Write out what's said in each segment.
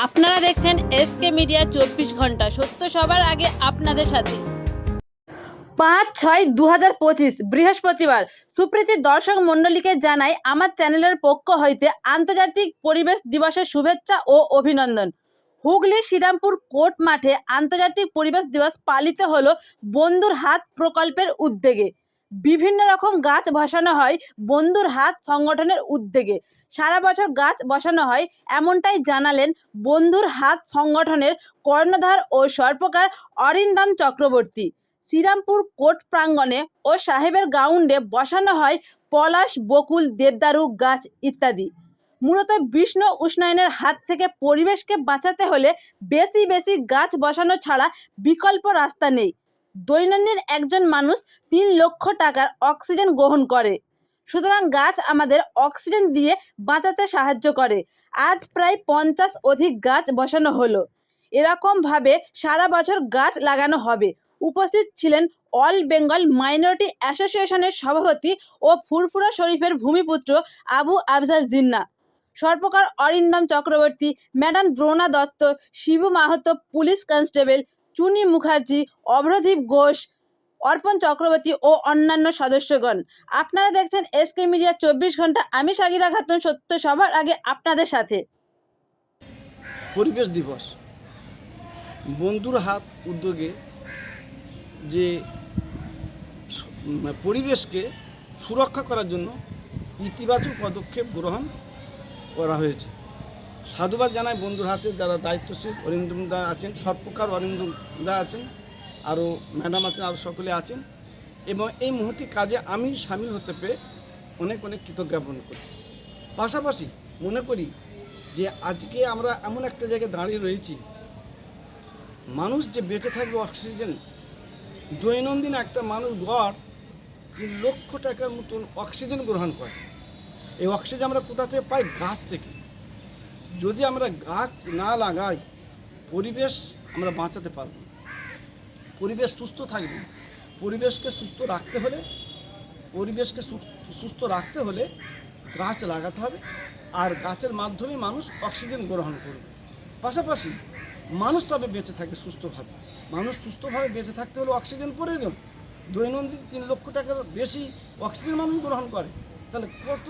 আপনারা দেখছেন SK media 24 ঘন্টা, সত্য সবার আগে আপনাদের সাথে। 5/6/2025 বৃহস্পতিবার। সুপ্রীতি দর্শক মণ্ডলীকে জানাই আমার চ্যানেলের পক্ষ হইতে আন্তর্জাতিক পরিবেশ দিবসের শুভেচ্ছা ও অভিনন্দন। হুগলি শ্রীরামপুর কোর্ট মাঠে আন্তর্জাতিক পরিবেশ দিবস পালিত হলো বন্ধুর হাত প্রকল্পের উদ্যোগে। বিভিন্ন রকম গাছ বসানো হয় বন্ধুর হাত সংগঠনের উদ্যোগে। সারা বছর গাছ বসানো হয়, এমনটাই জানালেন বন্ধুর হাত সংগঠনের কর্ণধার ও সর্পকার অরিন্দম চক্রবর্তী। শ্রীরামপুর কোর্ট প্রাঙ্গণে ও সাহেবের গ্রাউন্ডে বসানো হয় পলাশ, বকুল, দেবদারু গাছ ইত্যাদি। মূলত বিশ্ব উষ্ণায়নের হাত থেকে পরিবেশকে বাঁচাতে হলে বেশি বেশি গাছ বসানো ছাড়া বিকল্প রাস্তা নেই। দৈনন্দিন একজন মানুষ 3 লক্ষ টাকার অক্সিজেন গ্রহণ করে, সুতরাং গাছ আমাদের অক্সিজেন দিয়ে বাঁচাতে সাহায্য করে। আজ প্রায় 50 অধিক গাছ বসানো হলো। এরকমভাবে সারা বছর গাছ লাগানো হবে। উপস্থিত ছিলেন অল বেঙ্গল মাইনরিটি অ্যাসোসিয়েশনের সভাপতি ও ফুরফুরা শরীফের ভূমিপুত্র আবু আফজাল জিন্না, সর্পকার Arindam Chakraborty, madam Drona Dutta, Shibu Mahato, police constable Chuni Mukherjee, Avradip Ghosh, Arpan Chakraborty ও অন্যান্য সদস্যগণ। আপনারা দেখছেন এসকে মিডিয়া 24 ঘন্টা। আমি সাগিরা খাতুন, সত্য সবার আগে আপনাদের সাথে। পরিবেশ দিবস বন্ধুর হাত উদ্যোগে যে পরিবেশকে সুরক্ষা করার জন্য ইতিবাচক পদক্ষেপ গ্রহণ করা হয়েছে। সাধুবাদ জানায় বন্ধুর হাতে যারা দায়িত্বশীল অরিন্দমদা আছেন, সর্পকার অরিন্দমদা আছেন, আরও ম্যাডাম আছেন, আরও সকলে আছেন, এবং এই মুহূর্তে কাজে আমি সামিল হতে পেরে অনেক অনেক কৃতজ্ঞ জ্ঞাপন করি। পাশাপাশি মনে করি যে আজকে আমরা এমন একটা জায়গায় দাঁড়িয়ে রয়েছি, মানুষ যে বেঁচে থাকবে অক্সিজেন, দৈনন্দিন একটা মানুষ গড় 3 লক্ষ টাকার মতন অক্সিজেন গ্রহণ করে। এই অক্সিজেন আমরা কোথা থেকে পাই? গাছ থেকে। যদি আমরা গাছ না লাগাই পরিবেশ আমরা বাঁচাতে পারব না। পরিবেশ সুস্থ থাকবে। পরিবেশকে সুস্থ রাখতে হলে গাছ লাগাতে হবে, আর গাছের মাধ্যমে মানুষ অক্সিজেন গ্রহণ করবে। পাশাপাশি মানুষ তবে বেঁচে থাকে সুস্থভাবে। মানুষ সুস্থভাবে বেঁচে থাকতে হলে অক্সিজেন প্রয়োজন। দৈনন্দিন 3 লক্ষ টাকার বেশি অক্সিজেন মানুষ গ্রহণ করে, তাহলে কত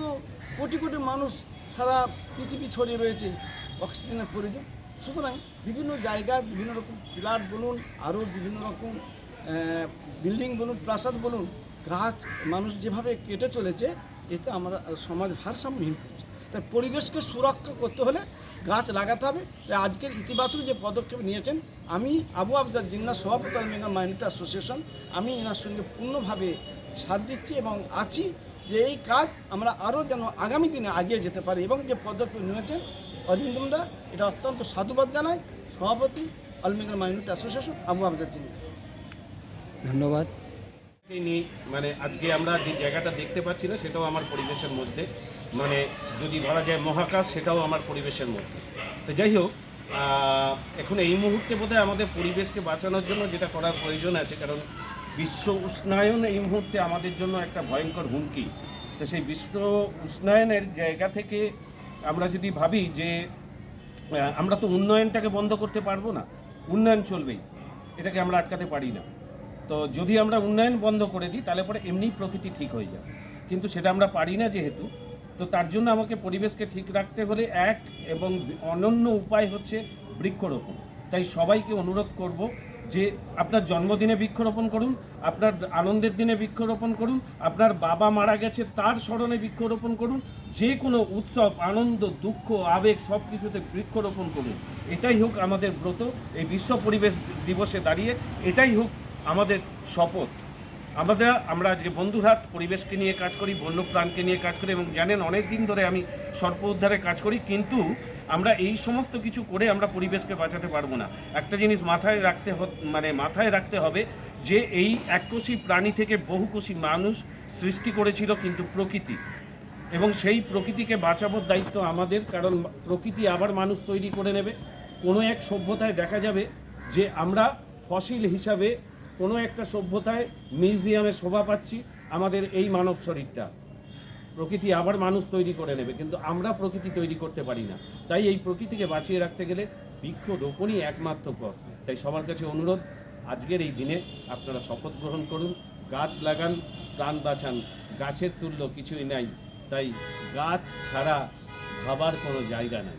কোটি কোটি মানুষ সারা পৃথিবী ছড়িয়ে রয়েছে, অক্সিজেনের প্রয়োজন। সুতরাং বিভিন্ন জায়গায় বিভিন্ন রকম ফ্ল্যাট বলুন, আরও বিভিন্ন রকম বিল্ডিং বলুন, প্রাসাদ বলুন, গাছ মানুষ যেভাবে কেটে চলেছে, এতে আমরা সমাজ ভারসাম্যহীন করছে। তাই পরিবেশকে সুরক্ষা করতে হলে গাছ লাগাতে হবে। তাই আজকের ইতিবাচক যে পদক্ষেপ নিয়েছেন, আমি আবু আফজাল জিন্না, সভাপতি অল বেঙ্গল মাইনরিটি অ্যাসোসিয়েশন, আমি এনার সঙ্গে পূর্ণভাবে সাথ দিচ্ছি এবং আছি যে এই কাজ আমরা আরও যেন আগামী দিনে এগিয়ে যেতে পারি। এবং যে পদক্ষেপ নিয়েছেন অরিন্দমদা, এটা অত্যন্ত সাধুবাদ জানায়। সভাপতি all Bengal minority association, Abu Afzal Jinnah. ধন্যবাদ। নিয়ে মানে আজকে আমরা যে জায়গাটা দেখতে পাচ্ছি না, সেটাও আমার পরিবেশের মধ্যে, মানে যদি ধরা যায় মহাকাশ, সেটাও আমার পরিবেশের মধ্যে। তো যাই হোক, এখন এই মুহূর্তে বোধহয় আমাদের পরিবেশকে বাঁচানোর জন্য যেটা করার প্রয়োজন আছে, কারণ বিশ্ব উষ্ণায়ন এই মুহূর্তে আমাদের জন্য একটা ভয়ঙ্কর হুমকি। তো সেই বিশ্ব উষ্ণায়নের জায়গা থেকে আমরা যদি ভাবি যে আমরা তো উন্নয়নটাকে বন্ধ করতে পারবো না, উন্নয়ন চলবেই, এটাকে আমরা আটকাতে পারি না। তো যদি আমরা উন্নয়ন বন্ধ করে দিই তাহলে পরে এমনিই প্রকৃতি ঠিক হয়ে যাবে, কিন্তু সেটা আমরা পারি না যেহেতু। তো তার জন্য আমাকে পরিবেশকে ঠিক রাখতে হলে এক এবং অনন্য উপায় হচ্ছে বৃক্ষরোপণ। তাই সবাইকে অনুরোধ করব যে আপনার জন্মদিনে বৃক্ষরোপণ করুন, আপনার আনন্দের দিনে বৃক্ষরোপণ করুন, আপনার বাবা মারা গেছে তার স্মরণে বৃক্ষরোপণ করুন, যে কোনো উৎসব, আনন্দ, দুঃখ, আবেগ সব কিছুতে বৃক্ষরোপণ করুন। এটাই হোক আমাদের ব্রত। এই বিশ্ব পরিবেশ দিবসে দাঁড়িয়ে এটাই হোক আমাদের শপথ। আমরা আজকে বন্ধুর হাত পরিবেশকে নিয়ে কাজ করি, বন্যপ্রাণকে নিয়ে কাজ করি, এবং জানেন অনেক দিন ধরে আমি সর্প উদ্ধারে কাজ করি, কিন্তু আমরা এই সমস্ত কিছু করে আমরা পরিবেশকে বাঁচাতে পারবো না। একটা জিনিস মাথায় রাখতে হবে যে এই এককোষী প্রাণী থেকে বহুকোষী মানুষ সৃষ্টি করেছিল কিন্তু প্রকৃতি, এবং সেই প্রকৃতিকে বাঁচানোর দায়িত্ব আমাদের, কারণ প্রকৃতি আবার মানুষ তৈরি করে নেবে। কোনো এক সভ্যতায় দেখা যাবে যে আমরা ফসিল হিসাবে কোনো একটা সভ্যতায় মিউজিয়ামে শোভা পাচ্ছি আমাদের এই মানব শরীরটা। প্রকৃতি আবার মানুষ তৈরি করে নেবে, কিন্তু আমরা প্রকৃতি তৈরি করতে পারি না। তাই এই প্রকৃতিকে বাঁচিয়ে রাখতে গেলে বৃক্ষরোপণই একমাত্র পথ। তাই সবার কাছে অনুরোধ, আজকের এই দিনে আপনারা শপথ গ্রহণ করুন, গাছ লাগান, প্রাণ বাঁচান। গাছের তুল্য কিছুই নাই, তাই গাছ ছাড়া ভাবার কোনো জায়গা নাই।